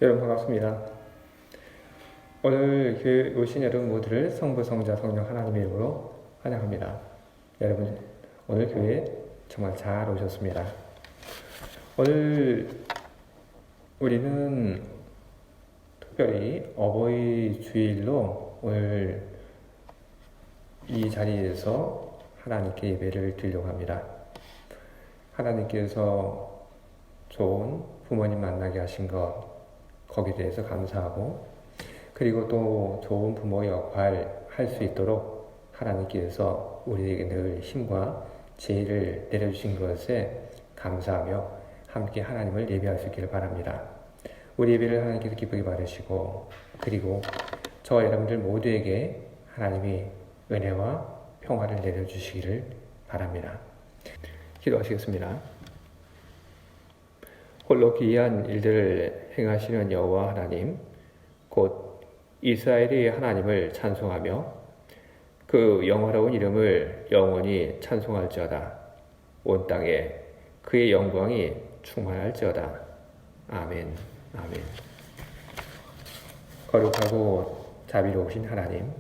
여러분 반갑습니다. 오늘 교회 오신 여러분 모두를 성부, 성자, 성령 하나님의 이름으로 환영합니다. 여러분 오늘 교회에 정말 잘 오셨습니다. 오늘 우리는 특별히 어버이 주일로 오늘 이 자리에서 하나님께 예배를 드리려고 합니다. 하나님께서 좋은 부모님 만나게 하신 것 거기에 대해서 감사하고, 그리고 또 좋은 부모 역할 할 수 있도록 하나님께서 우리에게 늘 힘과 지혜를 내려주신 것에 감사하며 함께 하나님을 예배할 수 있기를 바랍니다. 우리 예배를 하나님께서 기쁘게 받으시고, 그리고 저와 여러분들 모두에게 하나님이 은혜와 평화를 내려주시기를 바랍니다. 기도하시겠습니다. 홀로 기이한 일들을 행하시는 여호와 하나님, 곧 이스라엘의 하나님을 찬송하며 그 영화로운 이름을 영원히 찬송할지어다. 온 땅에 그의 영광이 충만할지어다. 아멘. 아멘. 거룩하고 자비로우신 하나님,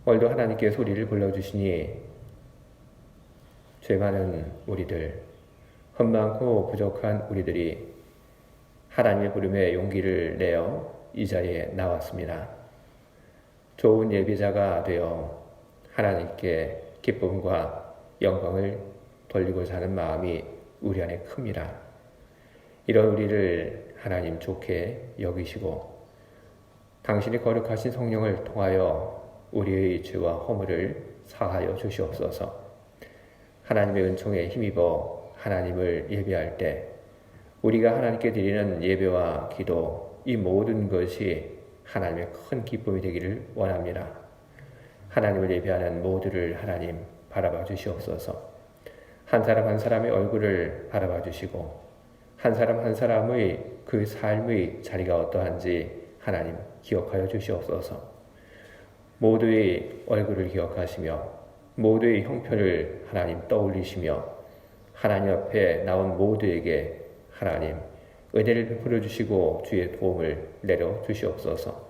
오늘도 하나님께서 우리를 불러주시니 죄 많은 우리들, 흠많고 부족한 우리들이 하나님의 부름에 용기를 내어 이 자리에 나왔습니다. 좋은 예배자가 되어 하나님께 기쁨과 영광을 돌리고자 하는 마음이 우리 안에 큽니다. 이런 우리를 하나님 좋게 여기시고 당신의 거룩하신 성령을 통하여 우리의 죄와 허물을 사하여 주시옵소서. 하나님의 은총에 힘입어 하나님을 예배할 때 우리가 하나님께 드리는 예배와 기도, 이 모든 것이 하나님의 큰 기쁨이 되기를 원합니다. 하나님을 예배하는 모두를 하나님 바라봐 주시옵소서. 한 사람 한 사람의 얼굴을 바라봐 주시고 한 사람 한 사람의 그 삶의 자리가 어떠한지 하나님 기억하여 주시옵소서. 모두의 얼굴을 기억하시며 모두의 형편을 하나님 떠올리시며 하나님 앞에 나온 모두에게 하나님 은혜를 베풀어 주시고 주의 도움을 내려 주시옵소서.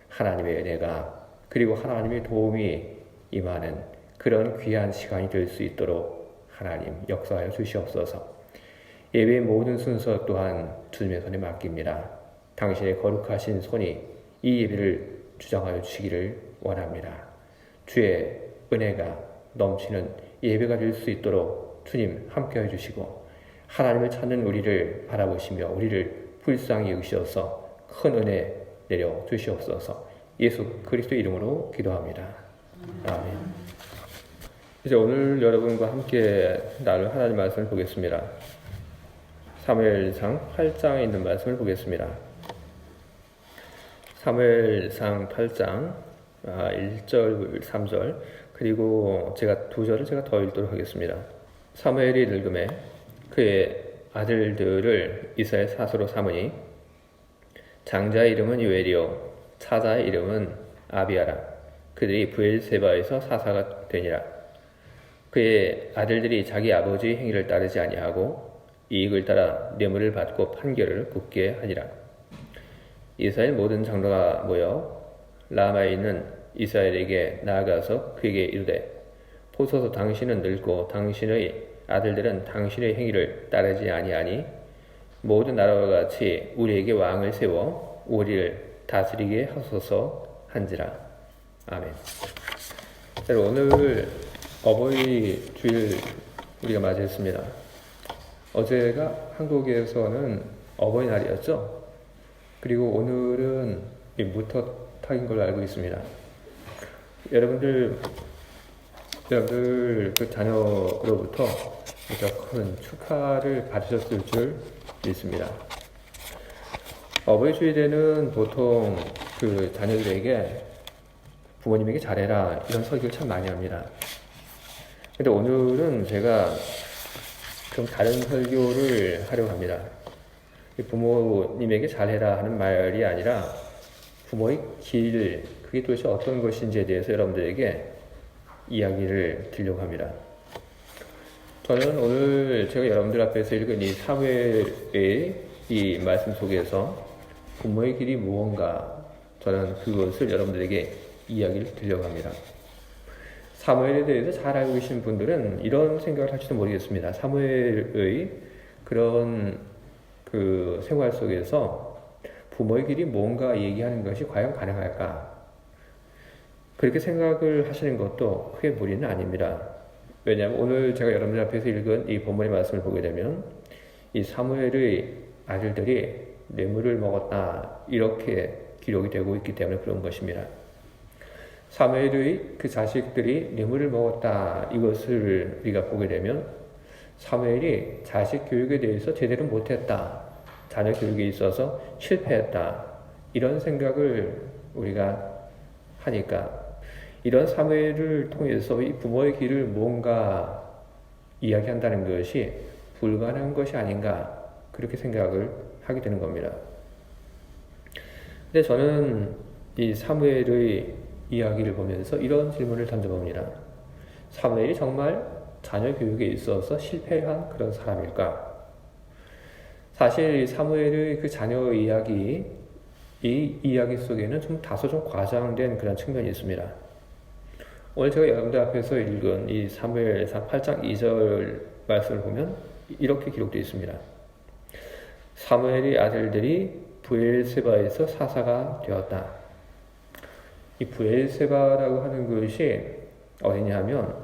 하나님의 은혜가 그리고 하나님의 도움이 임하는 그런 귀한 시간이 될 수 있도록 하나님 역사하여 주시옵소서. 예배의 모든 순서 또한 주님의 손에 맡깁니다. 당신의 거룩하신 손이 이 예배를 주장하여 주시기를 원합니다. 주의 은혜가 넘치는 예배가 될 수 있도록 주님 함께해 주시고 하나님을 찾는 우리를 바라보시며 우리를 불쌍히 여기셔서 큰 은혜 내려 주시옵소서. 예수 그리스도 이름으로 기도합니다. 아멘. 이제 오늘 여러분과 함께 나눌 하나님 말씀을 보겠습니다. 사무엘상 8장에 있는 말씀을 보겠습니다. 사무엘상 8장 1절, 3절, 그리고 제가 2절을 제가 더 읽도록 하겠습니다. 사무엘이 늙음에 그의 아들들을 이스라엘 사수로 삼으니 장자의 이름은 요엘이요 차자의 이름은 아비아라. 그들이 브엘세바에서 사사가 되니라. 그의 아들들이 자기 아버지의 행위를 따르지 아니하고 이익을 따라 뇌물을 받고 판결을 굽게 하니라. 이스라엘 모든 장로가 모여 라마에 있는 이스라엘에게 나아가서 그에게 이르되 보소서 당신은 늙고 당신의 아들들은 당신의 행위를 따르지 아니하니 모든 나라와 같이 우리에게 왕을 세워 우리를 다스리게 하소서 한지라. 아멘. 오늘 어버이 주일 우리가 맞이했습니다. 어제가 한국에서는 어버이날이었죠. 그리고 오늘은 무턱탁인 걸로 알고 있습니다. 여러분들 그 자녀로부터 큰 축하를 받으셨을 줄 믿습니다. 어버이 주일에는 보통 그 자녀들에게 부모님에게 잘해라 이런 설교를 참 많이 합니다. 근데 오늘은 제가 좀 다른 설교를 하려고 합니다. 부모님에게 잘해라 하는 말이 아니라 부모의 길, 그게 도대체 어떤 것인지에 대해서 여러분들에게 이야기를 드리려고 합니다. 저는 오늘 제가 여러분들 앞에서 읽은 이 사무엘의 이 말씀 속에서 부모의 길이 무언가, 저는 그것을 여러분들에게 이야기를 드리려고 합니다. 사무엘에 대해서 잘 알고 계신 분들은 이런 생각을 할지도 모르겠습니다. 사무엘의 그런 그 생활 속에서 부모의 길이 뭔가 얘기하는 것이 과연 가능할까? 그렇게 생각을 하시는 것도 크게 무리는 아닙니다. 왜냐하면 오늘 제가 여러분들 앞에서 읽은 이 본문의 말씀을 보게 되면 이 사무엘의 아들들이 뇌물을 먹었다 이렇게 기록이 되고 있기 때문에 그런 것입니다. 사무엘의 그 자식들이 뇌물을 먹었다 이것을 우리가 보게 되면 사무엘이 자식 교육에 대해서 제대로 못했다, 자녀 교육에 있어서 실패했다 이런 생각을 우리가 하니까 이런 사무엘을 통해서 이 부모의 길을 뭔가 이야기한다는 것이 불가능한 것이 아닌가 그렇게 생각을 하게 되는 겁니다. 근데 저는 이 사무엘의 이야기를 보면서 이런 질문을 던져봅니다. 사무엘이 정말 자녀 교육에 있어서 실패한 그런 사람일까? 사실 사무엘의 그 자녀 이야기, 이 이야기 속에는 좀 다소 좀 과장된 그런 측면이 있습니다. 오늘 제가 여러분들 앞에서 읽은 이 사무엘상 8장 2절 말씀을 보면 이렇게 기록되어 있습니다. 사무엘의 아들들이 브엘세바에서 사사가 되었다. 이 브엘세바라고 하는 것이 어디냐 하면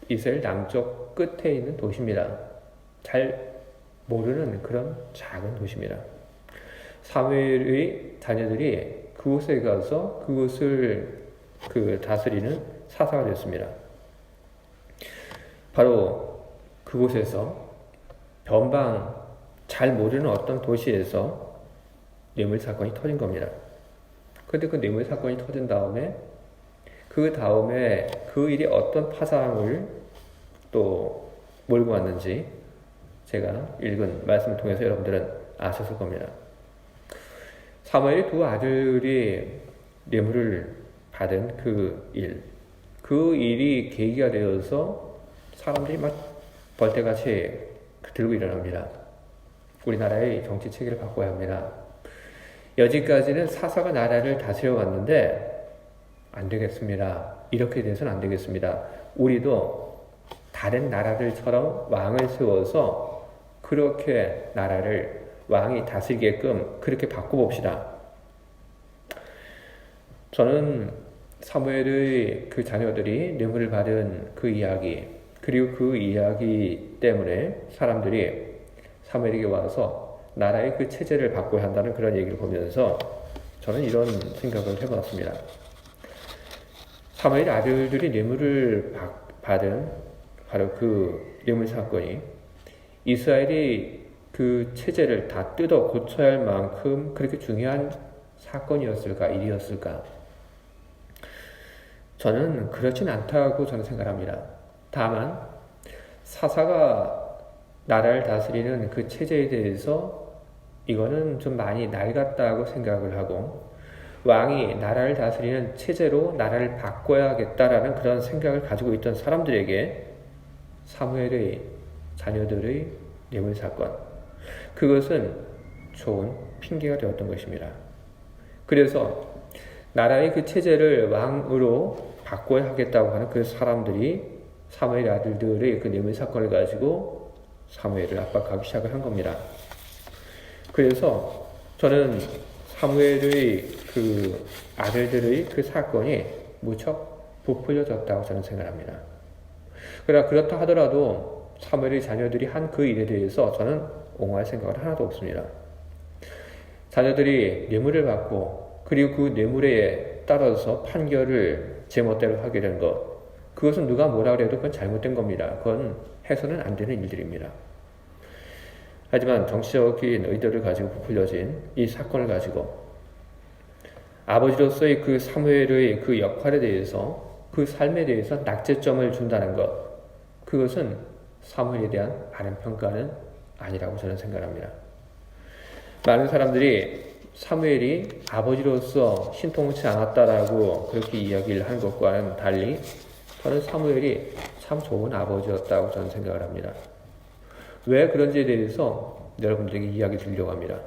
이스라엘 남쪽 끝에 있는 도시입니다. 잘 모르는 그런 작은 도시입니다. 사무엘의 자녀들이 그곳에 가서 그곳을 다스리는 사사가 됐습니다. 바로 그곳에서 변방 잘 모르는 어떤 도시에서 뇌물 사건이 터진 겁니다. 그런데 그 뇌물 사건이 터진 다음에 그 일이 어떤 파장을 또 몰고 왔는지 제가 읽은 말씀을 통해서 여러분들은 아셨을 겁니다. 사무엘의 두 아들이 뇌물을 받은 그 일이 계기가 되어서 사람들이 막 벌떼같이 들고 일어납니다. 우리나라의 정치 체계를 바꿔야 합니다. 여지까지는 사사가 나라를 다스려 왔는데 안 되겠습니다. 이렇게 돼서는 안 되겠습니다. 우리도 다른 나라들처럼 왕을 세워서 그렇게 나라를 왕이 다스리게끔 그렇게 바꿔봅시다. 저는 사무엘의 그 자녀들이 뇌물을 받은 그 이야기, 그리고 그 이야기 때문에 사람들이 사무엘에게 와서 나라의 그 체제를 바꿔야 한다는 그런 얘기를 보면서 저는 이런 생각을 해봤습니다. 사무엘의 아들들이 뇌물을 받은 바로 그 뇌물 사건이 이스라엘이 그 체제를 다 뜯어 고쳐야 할 만큼 그렇게 중요한 사건이었을까, 일이었을까? 저는 그렇진 않다고 저는 생각합니다. 다만 사사가 나라를 다스리는 그 체제에 대해서 이거는 좀 많이 낡았다고 생각을 하고 왕이 나라를 다스리는 체제로 나라를 바꿔야겠다라는 그런 생각을 가지고 있던 사람들에게 사무엘의 자녀들의 뇌물 사건, 그것은 좋은 핑계가 되었던 것입니다. 그래서 나라의 그 체제를 왕으로 바꿔야 하겠다고 하는 그 사람들이 사무엘의 아들들의 그 뇌물 사건을 가지고 사무엘을 압박하기 시작을 한 겁니다. 그래서 저는 사무엘의 그 아들들의 그 사건이 무척 부풀려졌다고 저는 생각합니다. 그러나 그렇다 하더라도 사무엘의 자녀들이 한 그 일에 대해서 저는 옹호할 생각은 하나도 없습니다. 자녀들이 뇌물을 받고 그리고 그 뇌물에 따라서 판결을 제멋대로 하게 된 것, 그것은 누가 뭐라 그래도 그건 잘못된 겁니다. 그건 해서는 안 되는 일들입니다. 하지만 정치적인 의도를 가지고 부풀려진 이 사건을 가지고 아버지로서의 그 사무엘의 그 역할에 대해서, 그 삶에 대해서 낙제점을 준다는 것, 그것은 사무엘에 대한 바른 평가는 아니라고 저는 생각합니다. 많은 사람들이 사무엘이 아버지로서 신통치 않았다라고 그렇게 이야기를 하는 것과는 달리 저는 사무엘이 참 좋은 아버지였다고 저는 생각을 합니다. 왜 그런지에 대해서 여러분들에게 이야기 드리려고 합니다.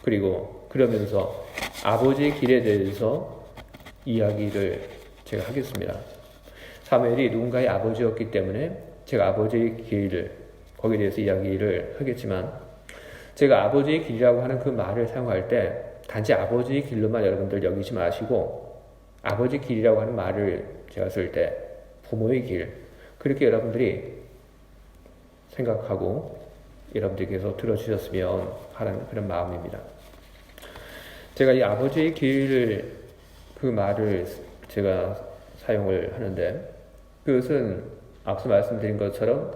그리고 그러면서 아버지의 길에 대해서 이야기를 제가 하겠습니다. 사무엘이 누군가의 아버지였기 때문에 제가 아버지의 길을 거기에 대해서 이야기를 하겠지만, 제가 아버지의 길이라고 하는 그 말을 사용할 때 단지 아버지의 길로만 여러분들 여기지 마시고, 아버지 길이라고 하는 말을 제가 쓸 때 부모의 길, 그렇게 여러분들이 생각하고 여러분들께서 들어주셨으면 하는 그런 마음입니다. 제가 이 아버지의 길 그 말을 제가 사용을 하는데, 그것은 앞서 말씀드린 것처럼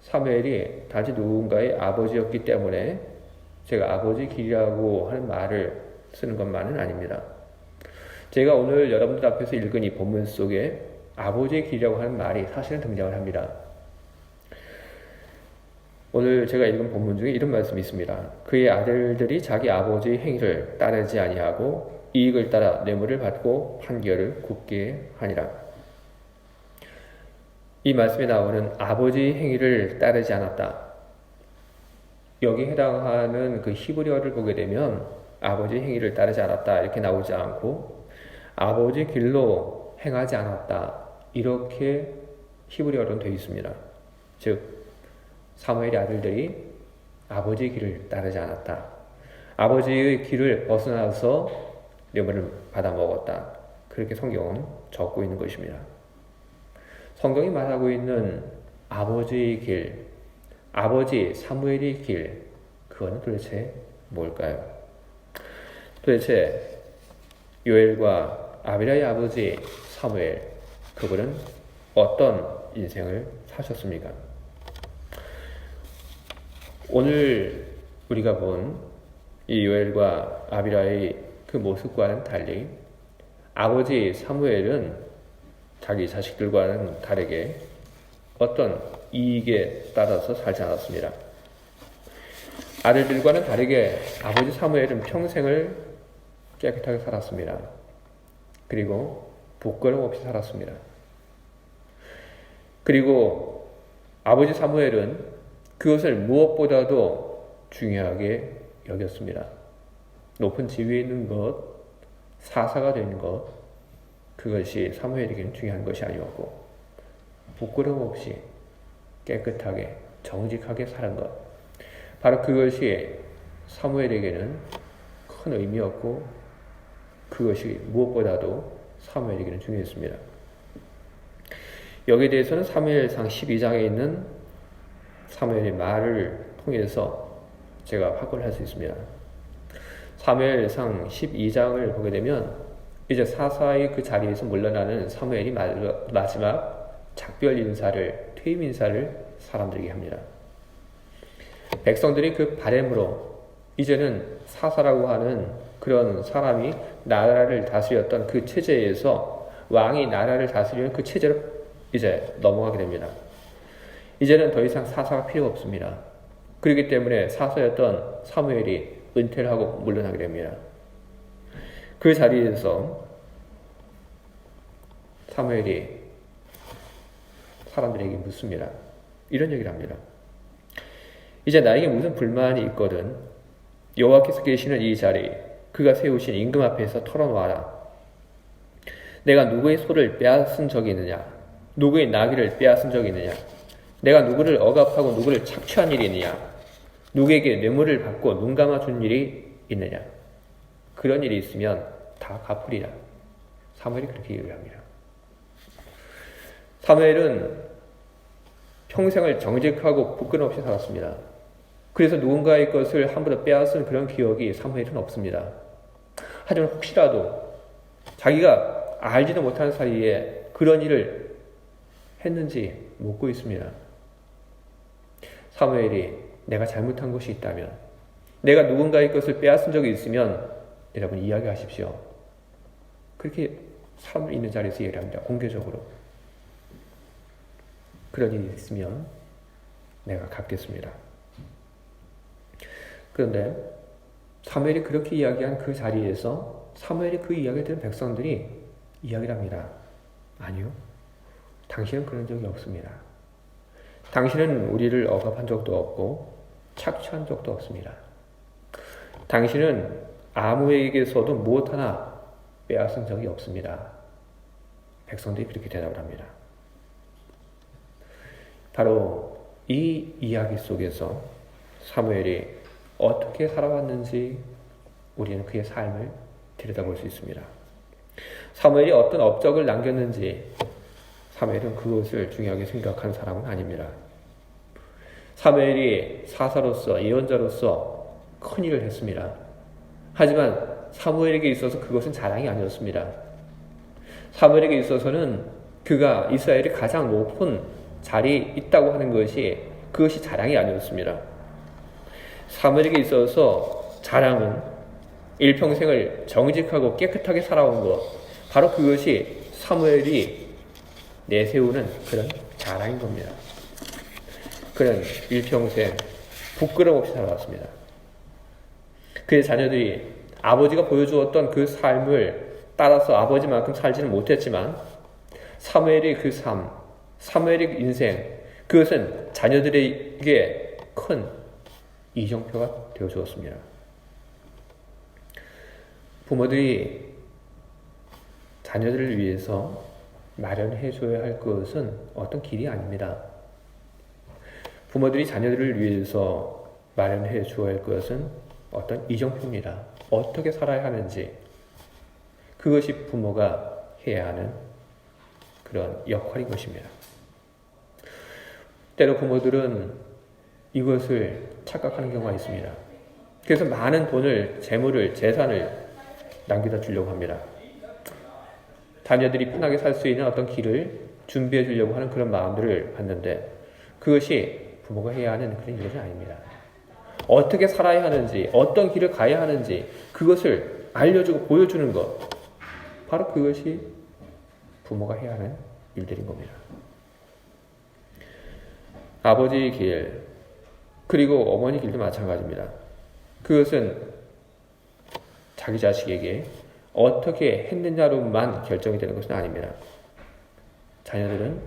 사무엘이 단지 누군가의 아버지였기 때문에 제가 아버지 길이라고 하는 말을 쓰는 것만은 아닙니다. 제가 오늘 여러분들 앞에서 읽은 이 본문 속에 아버지의 길이라고 하는 말이 사실은 등장을 합니다. 오늘 제가 읽은 본문 중에 이런 말씀이 있습니다. 그의 아들들이 자기 아버지의 행위를 따르지 아니하고 이익을 따라 뇌물을 받고 판결을 굽게 하니라. 이 말씀에 나오는 아버지의 행위를 따르지 않았다. 여기에 해당하는 그 히브리어를 보게 되면 아버지의 행위를 따르지 않았다 이렇게 나오지 않고 아버지 길로 행하지 않았다 이렇게 히브리어로는 되어 있습니다. 즉 사무엘의 아들들이 아버지의 길을 따르지 않았다. 아버지의 길을 벗어나서 뇌물을 받아 먹었다. 그렇게 성경은 적고 있는 것입니다. 성경이 말하고 있는 아버지의 길, 아버지 사무엘의 길, 그거는 도대체 뭘까요? 도대체 요엘과 아비라의 아버지 사무엘, 그분은 어떤 인생을 사셨습니까? 오늘 우리가 본 이 요엘과 아비라의 그 모습과는 달리 아버지 사무엘은 자기 자식들과는 다르게 어떤 이익에 따라서 살지 않았습니다. 아들들과는 다르게 아버지 사무엘은 평생을 깨끗하게 살았습니다. 그리고 부끄럼 없이 살았습니다. 그리고 아버지 사무엘은 그것을 무엇보다도 중요하게 여겼습니다. 높은 지위에 있는 것, 사사가 되는 것, 그것이 사무엘에게는 중요한 것이 아니었고 부끄럼 없이 깨끗하게 정직하게 사는 것, 바로 그것이 사무엘에게는 큰 의미였고 그것이 무엇보다도 사무엘에게는 중요했습니다. 여기에 대해서는 사무엘상 12장에 있는 사무엘의 말을 통해서 제가 확인을 할 수 있습니다. 사무엘상 12장을 보게 되면 이제 사사의 그 자리에서 물러나는 사무엘이 마지막 작별 인사를, 퇴임 인사를 사람들에게 합니다. 백성들이 그 바램으로 이제는 사사라고 하는 그런 사람이 나라를 다스렸던 그 체제에서 왕이 나라를 다스리는 그 체제로 이제 넘어가게 됩니다. 이제는 더 이상 사사가 필요가 없습니다. 그렇기 때문에 사사였던 사무엘이 은퇴를 하고 물러나게 됩니다. 그 자리에서 사무엘이 사람들에게 묻습니다. 이런 얘기를 합니다. 이제 나에게 무슨 불만이 있거든 여호와께서 계시는 이 자리, 그가 세우신 임금 앞에서 털어놓아라. 내가 누구의 소를 빼앗은 적이 있느냐? 누구의 나귀를 빼앗은 적이 있느냐? 내가 누구를 억압하고 누구를 착취한 일이 있느냐? 누구에게 뇌물을 받고 눈 감아준 일이 있느냐? 그런 일이 있으면 다 갚으리라. 사무엘이 그렇게 얘기를 합니다. 사무엘은 평생을 정직하고 부끄럼 없이 살았습니다. 그래서 누군가의 것을 함부로 빼앗은 그런 기억이 사무엘은 없습니다. 하지만 혹시라도 자기가 알지도 못하는 사이에 그런 일을 했는지 묻고 있습니다. 사무엘이 내가 잘못한 것이 있다면, 내가 누군가의 것을 빼앗은 적이 있으면 여러분 이야기하십시오. 그렇게 사람들 있는 자리에서 얘기를 합니다. 공개적으로. 그런 일이 있으면 내가 갚겠습니다. 그런데 사무엘이 그렇게 이야기한 그 자리에서 사무엘이 그 이야기를 들은 백성들이 이야기를 합니다. 아니요. 당신은 그런 적이 없습니다. 당신은 우리를 억압한 적도 없고 착취한 적도 없습니다. 당신은 아무에게서도 무엇 하나 빼앗은 적이 없습니다. 백성들이 그렇게 대답을 합니다. 바로 이 이야기 속에서 사무엘이 어떻게 살아왔는지 우리는 그의 삶을 들여다볼 수 있습니다. 사무엘이 어떤 업적을 남겼는지 사무엘은 그것을 중요하게 생각하는 사람은 아닙니다. 사무엘이 사사로서 예언자로서 큰 일을 했습니다. 하지만 사무엘에게 있어서 그것은 자랑이 아니었습니다. 사무엘에게 있어서는 그가 이스라엘의 가장 높은 자리에 있다고 하는 그것이 자랑이 아니었습니다. 사무엘에게 있어서 자랑은 일평생을 정직하고 깨끗하게 살아온 것, 바로 그것이 사무엘이 내세우는 그런 자랑인 겁니다. 그는 일평생 부끄럼 없이 살아왔습니다. 그의 자녀들이 아버지가 보여주었던 그 삶을 따라서 아버지만큼 살지는 못했지만 사무엘의 그 삶, 사무엘의 인생, 그것은 자녀들에게 큰 이정표가 되어주었습니다. 부모들이 자녀들을 위해서 마련해 줘야 할 것은 어떤 길이 아닙니다. 부모들이 자녀들을 위해서 마련해 줘야 할 것은 어떤 이정표입니다. 어떻게 살아야 하는지, 그것이 부모가 해야 하는 그런 역할인 것입니다. 때로 부모들은 이것을 착각하는 경우가 있습니다. 그래서 많은 돈을, 재물을, 재산을 남겨다 주려고 합니다. 자녀들이 편하게 살 수 있는 어떤 길을 준비해 주려고 하는 그런 마음들을 갖는데 그것이 부모가 해야 하는 그런 일은 아닙니다. 어떻게 살아야 하는지, 어떤 길을 가야 하는지 그것을 알려주고 보여주는 것, 바로 그것이 부모가 해야 하는 일들인 겁니다. 아버지의 길, 그리고 어머니 길도 마찬가지입니다. 그것은 자기 자식에게 어떻게 했느냐로만 결정이 되는 것은 아닙니다. 자녀들은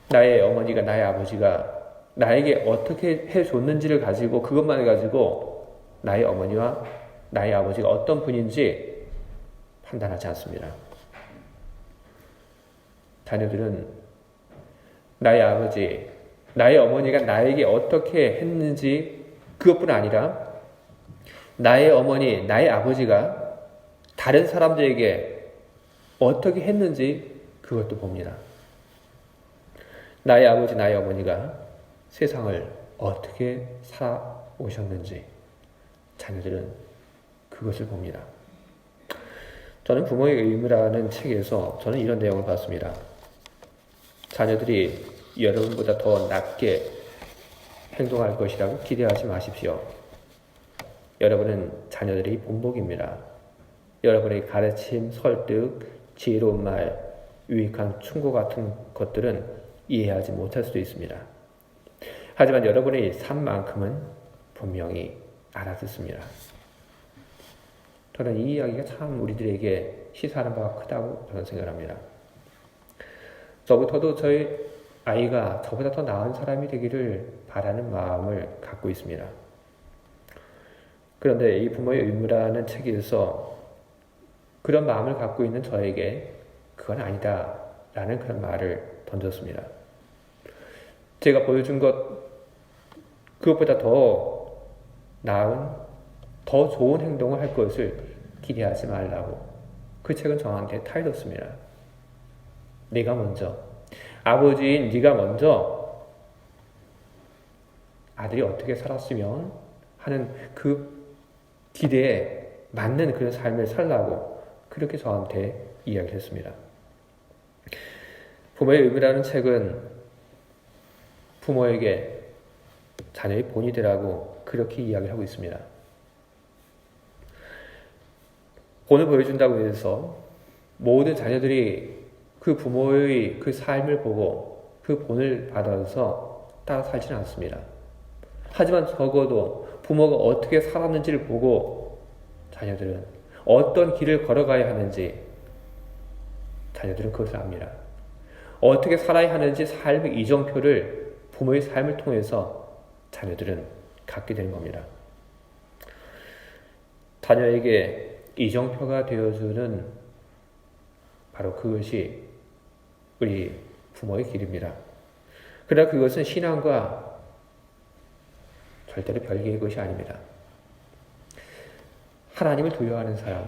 나의 어머니가, 나의 아버지가 나에게 어떻게 해줬는지를 가지고, 그것만을 가지고 나의 어머니와 나의 아버지가 어떤 분인지 판단하지 않습니다. 자녀들은 나의 아버지, 나의 어머니가 나에게 어떻게 했는지, 그것뿐 아니라 나의 어머니, 나의 아버지가 다른 사람들에게 어떻게 했는지 그것도 봅니다. 나의 아버지, 나의 어머니가 세상을 어떻게 살아오셨는지 자녀들은 그것을 봅니다. 저는 부모의 의무라는 책에서 저는 이런 내용을 봤습니다. 자녀들이 여러분보다 더 낫게 행동할 것이라고 기대하지 마십시오. 여러분은 자녀들이 본보기입니다. 여러분의 가르침, 설득, 지혜로운 말, 유익한 충고 같은 것들은 이해하지 못할 수도 있습니다. 하지만 여러분의 삶만큼은 분명히 알아듣습니다. 저는 이 이야기가 참 우리들에게 시사하는 바가 크다고 저는 생각합니다. 저부터도 저희 아이가 저보다 더 나은 사람이 되기를 바라는 마음을 갖고 있습니다. 그런데 이 부모의 의무라는 책에서 그런 마음을 갖고 있는 저에게 그건 아니다 라는 그런 말을 던졌습니다. 제가 보여준 것, 그것보다 더 나은, 더 좋은 행동을 할 것을 기대하지 말라고 그 책은 저한테 타이뒀습니다. 네가 먼저, 아버지인 네가 먼저 아들이 어떻게 살았으면 하는 그 기대에 맞는 그런 삶을 살라고 그렇게 저한테 이야기를 했습니다. 부모의 의무라는 책은 부모에게 자녀의 본이 되라고 그렇게 이야기를 하고 있습니다. 본을 보여준다고 해서 모든 자녀들이 그 부모의 그 삶을 보고 그 본을 받아서 따라 살지는 않습니다. 하지만 적어도 부모가 어떻게 살았는지를 보고 자녀들은 어떤 길을 걸어가야 하는지 자녀들은 그것을 압니다. 어떻게 살아야 하는지 삶의 이정표를 부모의 삶을 통해서 자녀들은 갖게 되는 겁니다. 자녀에게 이정표가 되어주는 바로 그것이 우리 부모의 길입니다. 그러나 그것은 신앙과 절대로 별개의 것이 아닙니다. 하나님을 두려워하는 사람,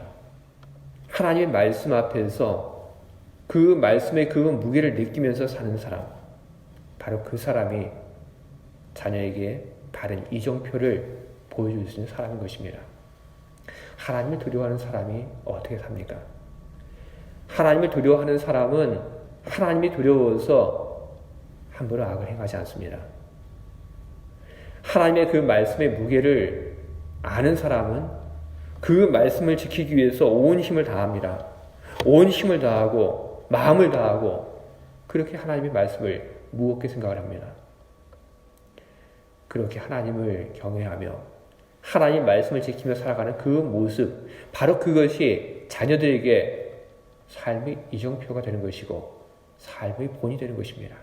하나님의 말씀 앞에서 그 말씀의 그 무게를 느끼면서 사는 사람, 바로 그 사람이 자녀에게 바른 이정표를 보여줄 수 있는 사람인 것입니다. 하나님을 두려워하는 사람이 어떻게 삽니까? 하나님을 두려워하는 사람은 하나님이 두려워서 함부로 악을 행하지 않습니다. 하나님의 그 말씀의 무게를 아는 사람은 그 말씀을 지키기 위해서 온 힘을 다합니다. 온 힘을 다하고 마음을 다하고 그렇게 하나님의 말씀을 무겁게 생각을 합니다. 그렇게 하나님을 경외하며 하나님 말씀을 지키며 살아가는 그 모습, 바로 그것이 자녀들에게 삶의 이정표가 되는 것이고 삶의 본이 되는 것입니다.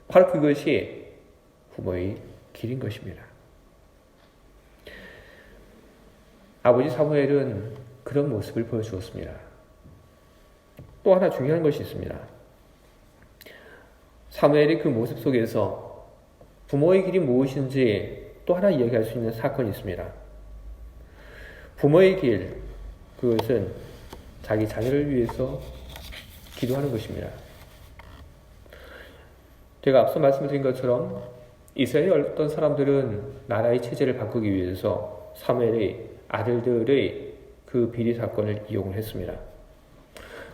바로 그것이 부모의 길인 것입니다. 아버지 사무엘은 그런 모습을 보여주었습니다. 또 하나 중요한 것이 있습니다. 사무엘이 그 모습 속에서 부모의 길이 무엇인지 또 하나 이야기할 수 있는 사건이 있습니다. 부모의 길, 그것은 자기 자녀를 위해서 기도하는 것입니다. 제가 앞서 말씀드린 것처럼 이스라엘의 어떤 사람들은 나라의 체제를 바꾸기 위해서 사무엘의 아들들의 그 비리 사건을 이용을 했습니다.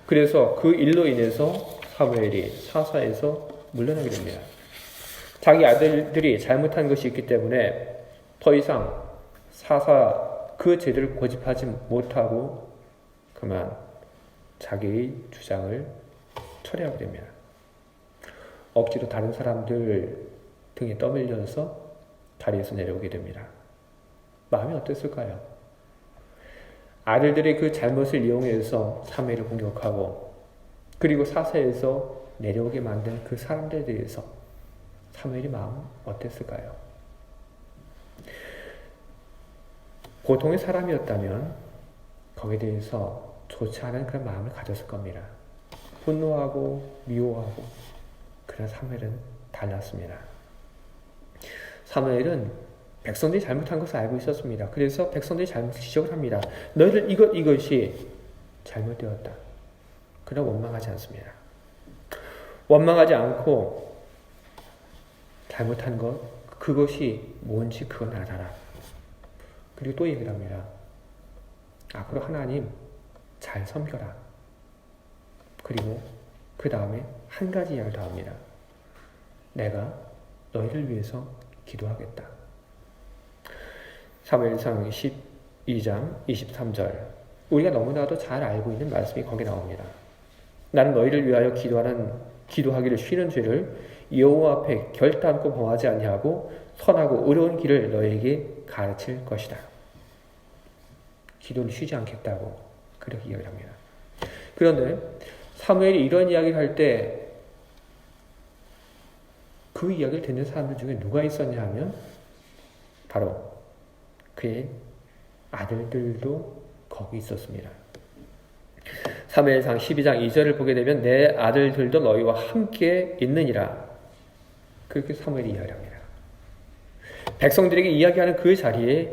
그래서 그 일로 인해서 사무엘이 사사에서 물러나게 됩니다. 자기 아들들이 잘못한 것이 있기 때문에 더 이상 사사 그 제도를 고집하지 못하고 그만 자기의 주장을 철회하게 됩니다. 억지로 다른 사람들 등에 떠밀려서 다리에서 내려오게 됩니다. 마음이 어땠을까요? 아들들의 그 잘못을 이용해서 사무엘을 공격하고 그리고 사사에서 내려오게 만든 그 사람들에 대해서 사무엘의 마음은 어땠을까요? 보통의 사람이었다면 거기에 대해서 좋지 않은 그런 마음을 가졌을 겁니다. 분노하고 미워하고. 그러나 사무엘은 달랐습니다. 사무엘은 백성들이 잘못한 것을 알고 있었습니다. 그래서 백성들이 잘못을 지적을 합니다. 너희들 이것이 잘못되었다. 그러나 원망하지 않습니다. 원망하지 않고 잘못한 것, 그것이 뭔지 그건 알아라. 그리고 또 얘기를 합니다. 앞으로 하나님 잘 섬겨라. 그리고 그 다음에 한 가지 이야기를 더 합니다. 내가 너희를 위해서 기도하겠다. 사무엘상 12장 23절 우리가 너무나도 잘 알고 있는 말씀이 거기에 나옵니다. 나는 너희를 위하여 기도하기를 쉬는 죄를 여호와 앞에 결단코 범하지 아니하고 선하고 의로운 길을 너희에게 가르칠 것이다. 기도를 쉬지 않겠다고 그렇게 이야기를 합니다. 그런데 사무엘이 이런 이야기를 할 때 그 이야기를 듣는 사람들 중에 누가 있었냐 하면 바로 그의 아들들도 거기 있었습니다. 사무엘상 12장 2절을 보게 되면 내 아들들도 너희와 함께 있느니라. 그렇게 사무엘이 이야기합니다. 백성들에게 이야기하는 그 자리에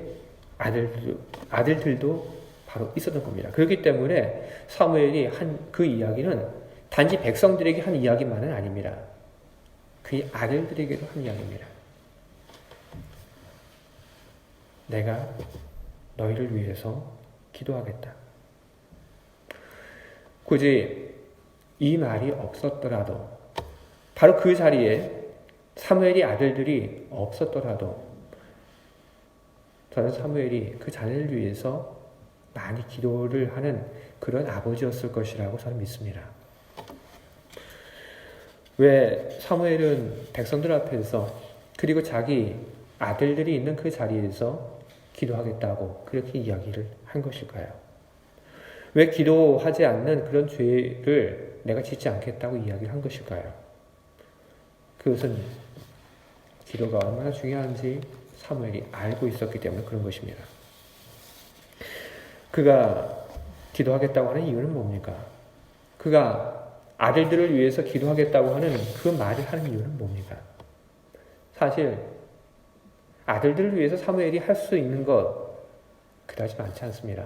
아들들도 바로 있었던 겁니다. 그렇기 때문에 사무엘이 한 그 이야기는 단지 백성들에게 한 이야기만은 아닙니다. 그의 아들들에게도 한 이야기입니다. 내가 너희를 위해서 기도하겠다. 굳이 이 말이 없었더라도 바로 그 자리에 사무엘의 아들들이 없었더라도 저는 사무엘이 그 자녀를 위해서 많이 기도를 하는 그런 아버지였을 것이라고 저는 믿습니다. 왜 사무엘은 백성들 앞에서 그리고 자기 아들들이 있는 그 자리에서 기도하겠다고 그렇게 이야기를 한 것일까요? 왜 기도하지 않는 그런 죄를 내가 짓지 않겠다고 이야기를 한 것일까요? 그것은 기도가 얼마나 중요한지 사무엘이 알고 있었기 때문에 그런 것입니다. 그가 기도하겠다고 하는 이유는 뭡니까? 그가 아들들을 위해서 기도하겠다고 하는 그 말을 하는 이유는 뭡니까? 사실 아들들을 위해서 사무엘이 할 수 있는 것 그다지 많지 않습니다.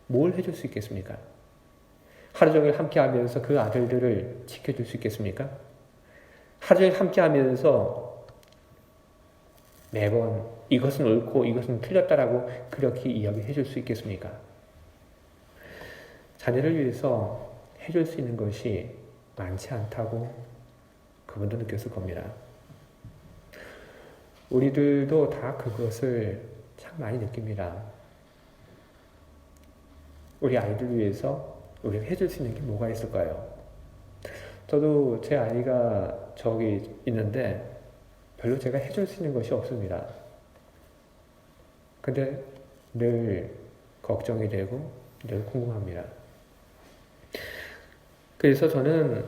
뭘 해줄 수 있겠습니까? 하루 종일 함께하면서 그 아들들을 지켜줄 수 있겠습니까? 하루 종일 함께하면서 매번 이것은 옳고 이것은 틀렸다라고 그렇게 이야기해 줄 수 있겠습니까? 자녀를 위해서 해줄 수 있는 것이 많지 않다고 그분도 느꼈을 겁니다. 우리들도 다 그것을 참 많이 느낍니다. 우리 아이들 위해서 우리가 해줄 수 있는 게 뭐가 있을까요? 저도 제 아이가 저기 있는데 별로 제가 해줄 수 있는 것이 없습니다. 근데 늘 걱정이 되고 늘 궁금합니다. 그래서 저는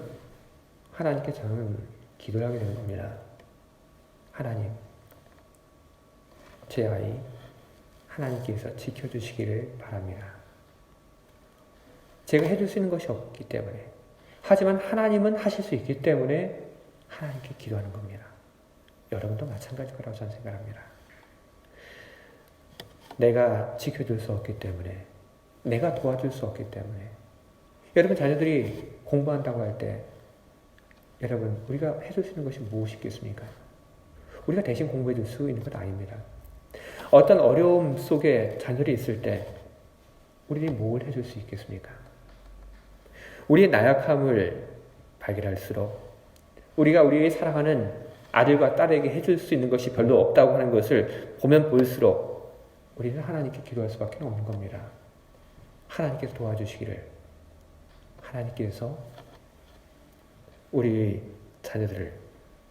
하나님께 저는 기도를 하게 되는 겁니다. 하나님, 제 아이 하나님께서 지켜주시기를 바랍니다. 제가 해줄 수 있는 것이 없기 때문에, 하지만 하나님은 하실 수 있기 때문에 하나님께 기도하는 겁니다. 여러분도 마찬가지 거라고 저는 생각합니다. 내가 지켜줄 수 없기 때문에, 내가 도와줄 수 없기 때문에, 여러분 자녀들이 공부한다고 할 때 여러분 우리가 해줄 수 있는 것이 무엇이겠습니까? 우리가 대신 공부해 줄 수 있는 것 아닙니다. 어떤 어려움 속에 자녀들이 있을 때 우리들이 뭘 해줄 수 있겠습니까? 우리의 나약함을 발견할수록 우리가 우리의 사랑하는 아들과 딸에게 해줄 수 있는 것이 별로 없다고 하는 것을 보면 볼수록 우리는 하나님께 기도할 수밖에 없는 겁니다. 하나님께서 도와주시기를, 하나님께서 우리 자녀들을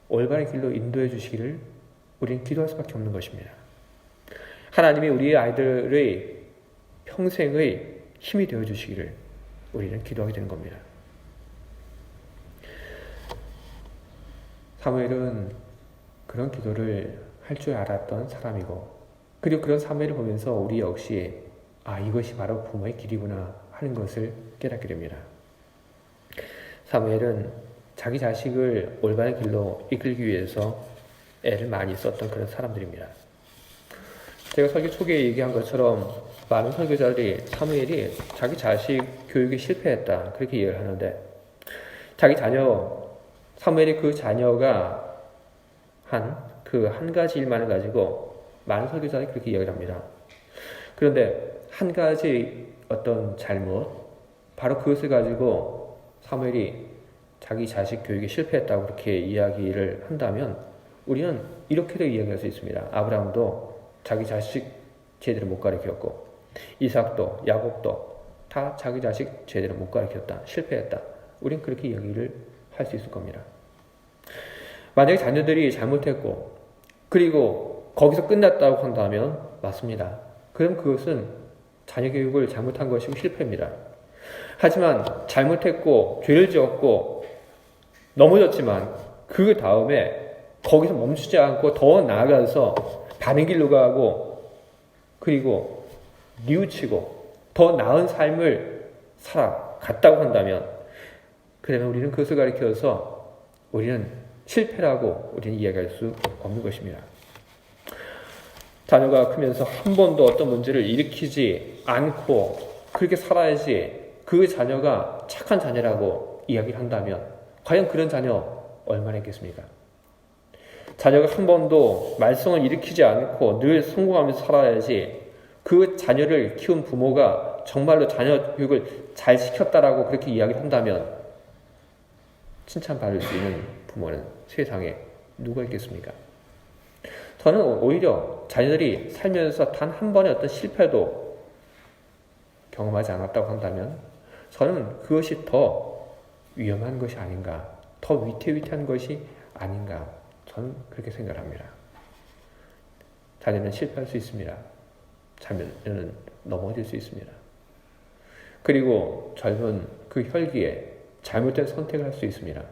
올바른 길로 인도해 주시기를 우리는 기도할 수밖에 없는 것입니다. 하나님이 우리 아이들의 평생의 힘이 되어 주시기를 우리는 기도하게 되는 겁니다. 사무엘은 그런 기도를 할 줄 알았던 사람이고, 그리고 그런 사무엘을 보면서 우리 역시 이것이 바로 부모의 길이구나 하는 것을 깨닫게 됩니다. 사무엘은 자기 자식을 올바른 길로 이끌기 위해서 애를 많이 썼던 그런 사람들입니다. 제가 설교 초기에 얘기한 것처럼 많은 설교자들이 사무엘이 자기 자식 교육에 실패했다 그렇게 이해를 하는데, 자기 자녀 사무엘이 그 자녀가 한 가지 일만을 가지고 많은 설교자들이 그렇게 이야기를 합니다. 그런데 한 가지 어떤 잘못, 바로 그것을 가지고 사무엘이 자기 자식 교육에 실패했다고 그렇게 이야기를 한다면 우리는 이렇게도 이야기할 수 있습니다. 아브라함도 자기 자식 제대로 못 가르쳤고, 이삭도 야곱도 다 자기 자식 제대로 못 가르쳤다, 실패했다. 우리는 그렇게 이야기를 할 수 있을 겁니다. 만약에 자녀들이 잘못했고 그리고 거기서 끝났다고 한다면 맞습니다. 그럼 그것은 자녀 교육을 잘못한 것이고 실패입니다. 하지만 잘못했고 죄를 지었고 넘어졌지만 그 다음에 거기서 멈추지 않고 더 나아가서 바른 길로 가고 그리고 뉘우치고 더 나은 삶을 살아갔다고 한다면, 그러면 우리는 그것을 가리켜서 우리는 실패라고 우리는 이야기할 수 없는 것입니다. 자녀가 크면서 한 번도 어떤 문제를 일으키지 않고 그렇게 살아야지 그 자녀가 착한 자녀라고 이야기를 한다면 과연 그런 자녀 얼마나 있겠습니까? 자녀가 한 번도 말썽을 일으키지 않고 늘 성공하면서 살아야지 그 자녀를 키운 부모가 정말로 자녀 교육을 잘 시켰다라고 그렇게 이야기를 한다면 칭찬받을 수 있는 부모는 세상에 누가 있겠습니까? 저는 오히려 자녀들이 살면서 단 한 번의 어떤 실패도 경험하지 않았다고 한다면 저는 그것이 더 위험한 것이 아닌가, 더 위태위태한 것이 아닌가, 저는 그렇게 생각합니다. 자녀는 실패할 수 있습니다. 자녀는 넘어질 수 있습니다. 그리고 젊은 그 혈기에 잘못된 선택을 할 수 있습니다.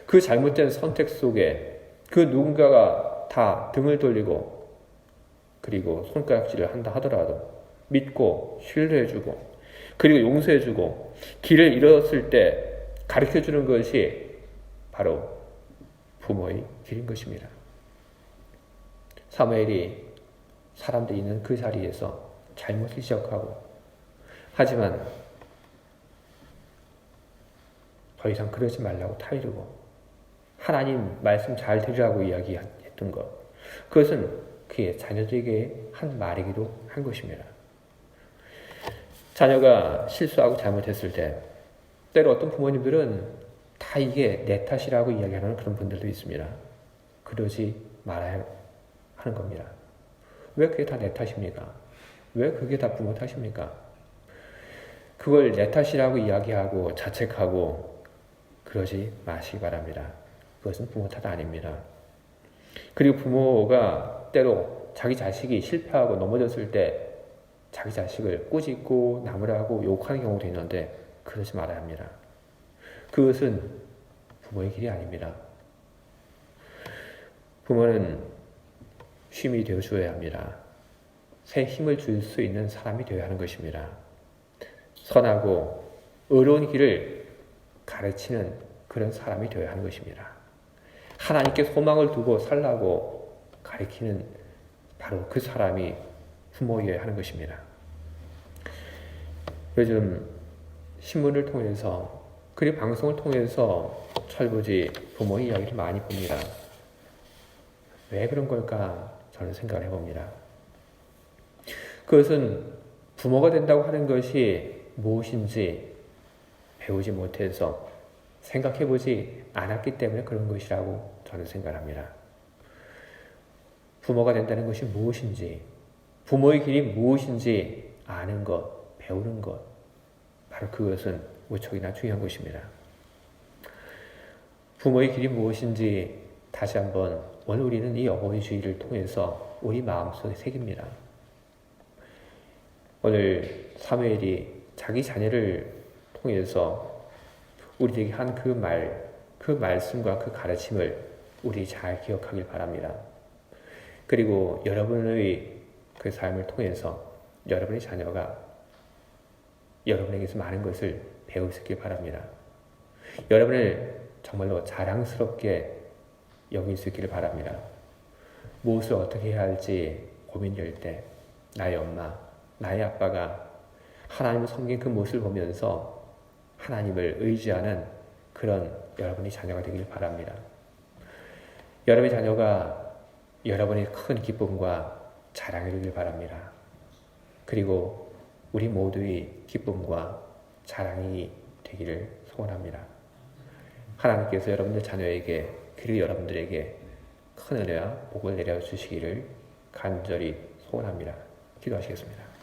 그 잘못된 선택 속에 그 누군가가 다 등을 돌리고 그리고 손가락질을 한다 하더라도 믿고 신뢰해주고 그리고 용서해주고 길을 잃었을 때 가르쳐주는 것이 바로 부모의 길인 것입니다. 사무엘이 사람들이 있는 그 자리에서 잘못을 지적하고 하지만 더 이상 그러지 말라고 타이르고 하나님 말씀 잘 들으라고 이야기했던 것, 그것은 그의 자녀들에게 한 말이기도 한 것입니다. 자녀가 실수하고 잘못했을 때 때로 어떤 부모님들은 다 이게 내 탓이라고 이야기하는 그런 분들도 있습니다. 그러지 말아야 하는 겁니다. 왜 그게 다 내 탓입니까? 왜 그게 다 부모 탓입니까? 그걸 내 탓이라고 이야기하고 자책하고 그러지 마시기 바랍니다. 그것은 부모 탓 아닙니다. 그리고 부모가 때로 자기 자식이 실패하고 넘어졌을 때 자기 자식을 꾸짖고 나무라고 욕하는 경우도 있는데 그러지 말아야 합니다. 그것은 부모의 길이 아닙니다. 부모는 쉼이 되어줘야 합니다. 새 힘을 줄 수 있는 사람이 되어야 하는 것입니다. 선하고 의로운 길을 가르치는 그런 사람이 되어야 하는 것입니다. 하나님께 소망을 두고 살라고 가르치는 바로 그 사람이 부모여야 하는 것입니다. 요즘 신문을 통해서 그리고 방송을 통해서 철부지 부모의 이야기를 많이 봅니다. 왜 그런 걸까 저는 생각을 해봅니다. 그것은 부모가 된다고 하는 것이 무엇인지 배우지 못해서 생각해보지 않았기 때문에 그런 것이라고 저는 생각합니다. 부모가 된다는 것이 무엇인지, 부모의 길이 무엇인지 아는 것, 배우는 것, 바로 그것은 무척이나 중요한 것입니다. 부모의 길이 무엇인지 다시 한번 오늘 우리는 이 어버이 주일을 통해서 우리 마음속에 새깁니다. 오늘 사무엘이 자기 자녀를 통해서 우리에게 한 그 말씀과 그 가르침을 우리 잘 기억하길 바랍니다. 그리고 여러분의 그 삶을 통해서 여러분의 자녀가 여러분에게서 많은 것을 배울 수 있길 바랍니다. 여러분을 정말로 자랑스럽게 여길 수 있기를 바랍니다. 무엇을 어떻게 해야 할지 고민될 때 나의 엄마, 나의 아빠가 하나님을 섬긴 그 모습을 보면서 하나님을 의지하는 그런 여러분의 자녀가 되길 바랍니다. 여러분의 자녀가 여러분의 큰 기쁨과 자랑이 되길 바랍니다. 그리고 우리 모두의 기쁨과 자랑이 되기를 소원합니다. 하나님께서 여러분들 자녀에게 그리고 여러분들에게 큰 은혜와 복을 내려주시기를 간절히 소원합니다. 기도하시겠습니다.